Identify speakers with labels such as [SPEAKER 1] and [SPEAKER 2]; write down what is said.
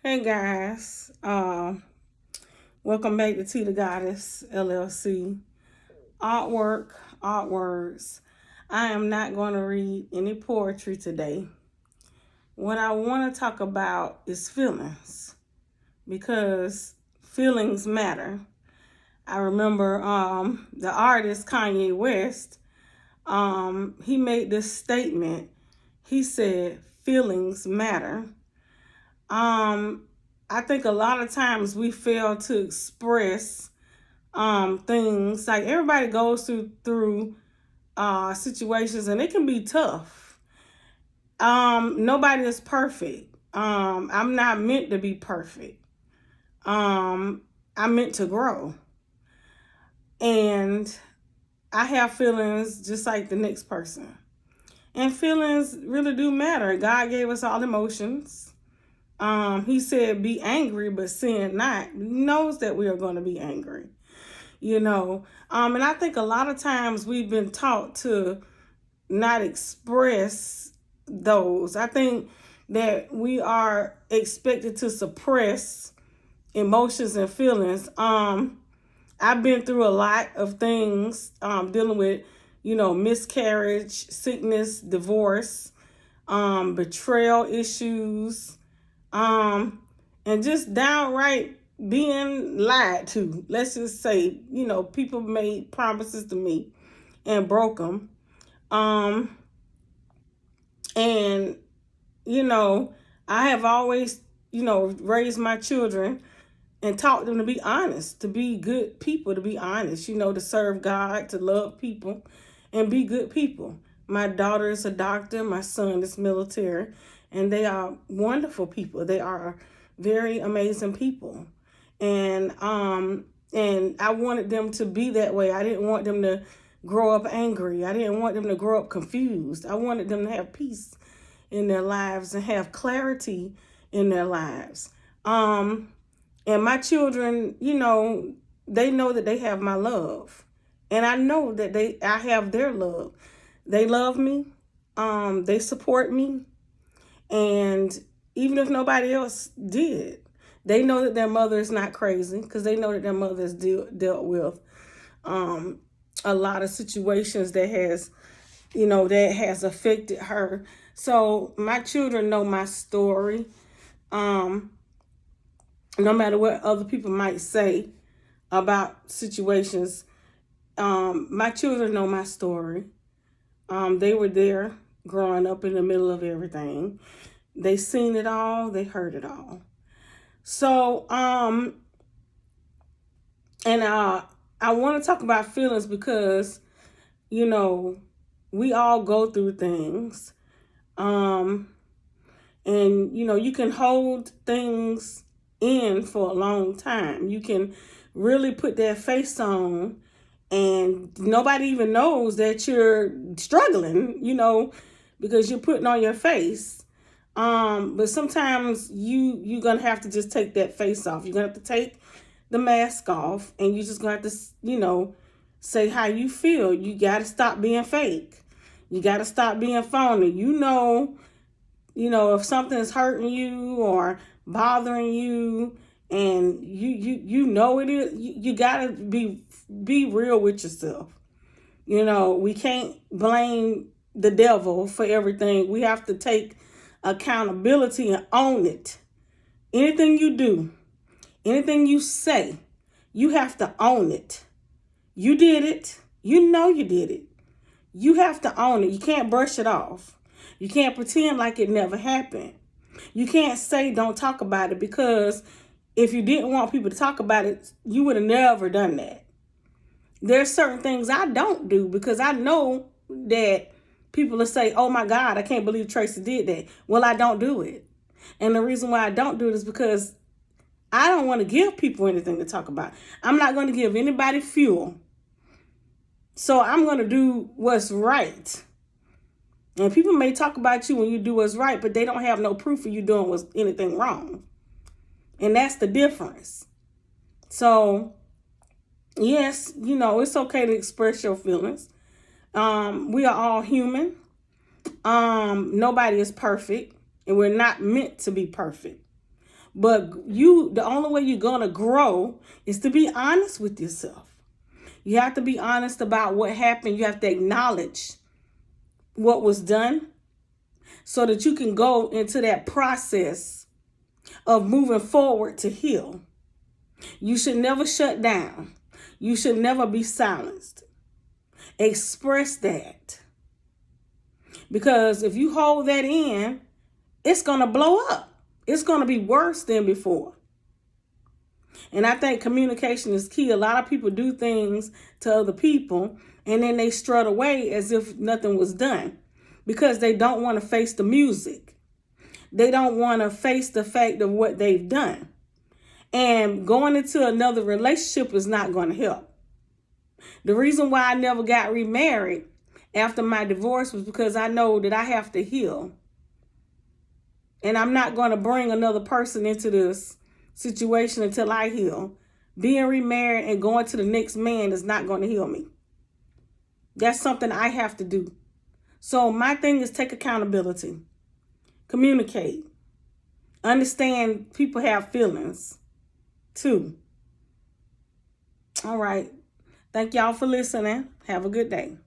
[SPEAKER 1] Hey guys, welcome back to T the Goddess LLC. Artwork, art words. I am not going to read any poetry today. What I want to talk about is feelings because feelings matter. I remember the artist Kanye West. He made this statement. He said, "Feelings matter." Um, I think a lot of times we fail to express things. Like everybody goes through situations, and it can be tough. Nobody is perfect. I'm not meant to be perfect. I'm meant to grow, and I have feelings just like the next person. And feelings really do matter. God gave us all emotions. He said, "Be angry, but sin not." He knows that we are going to be angry, And I think a lot of times we've been taught to not express those. I think that we are expected to suppress emotions and feelings. I've been through a lot of things dealing with, miscarriage, sickness, divorce, betrayal issues, and just downright being lied to. Let's just say, people made promises to me and broke them. And, I have always, raised my children and taught them to be honest, to be good people, to be honest, to serve God, to love people, and be good people. My daughter is a doctor, my son is military, and they are wonderful people. They are very amazing people. And I wanted them to be that way. I didn't want them to grow up angry. I didn't want them to grow up confused. I wanted them to have peace in their lives and have clarity in their lives. And my children, they know that they have my love. And I know that I have their love. They love me. They support me. And even if nobody else did, they know that their mother is not crazy because they know that their mother has dealt with a lot of situations that has affected her. So my children know my story. No matter what other people might say about situations, my children know my story. They were there growing up in the middle of everything. They seen it all. They heard it all. So, and I want to talk about feelings because, we all go through things. And, you can hold things in for a long time. You can really put that face on and nobody even knows that you're struggling, because you're putting on your face. But sometimes you're gonna have to just take that face off. You're gonna have to take the mask off and you're just gonna have to, say how you feel. You gotta stop being fake. You gotta stop being phony. If something's hurting you or bothering you and you know it is, you gotta be real with yourself. We can't blame the devil for everything. We have to take accountability and own it. Anything you do, anything you say, you have to own it. You did it. You know you did it. You have to own it. You can't brush it off. You can't pretend like it never happened. You can't say don't talk about it because if you didn't want people to talk about it, you would have never done that. There's certain things I don't do because I know that people will say, "Oh my God, I can't believe Tracy did that." Well, I don't do it. And the reason why I don't do it is because I don't want to give people anything to talk about. I'm not going to give anybody fuel. So I'm going to do what's right. And people may talk about you when you do what's right, but they don't have no proof of you doing anything wrong. And that's the difference. So, yes, it's okay to express your feelings. We are all human. Nobody is perfect, and we're not meant to be perfect. But the only way you're going to grow is to be honest with yourself. You have to be honest about what happened. You have to acknowledge what was done so that you can go into that process of moving forward to heal. You should never shut down. You should never be silenced. Express that. Because if you hold that in, it's going to blow up. It's going to be worse than before. And I think communication is key. A lot of people do things to other people and then they strut away as if nothing was done because they don't want to face the music. They don't want to face the fact of what they've done. And going into another relationship is not going to help. The reason why I never got remarried after my divorce was because I know that I have to heal. And I'm not going to bring another person into this situation until I heal. Being remarried and going to the next man is not going to heal me. That's something I have to do. So my thing is take accountability. Communicate. Understand people have feelings too. All right. Thank y'all for listening. Have a good day.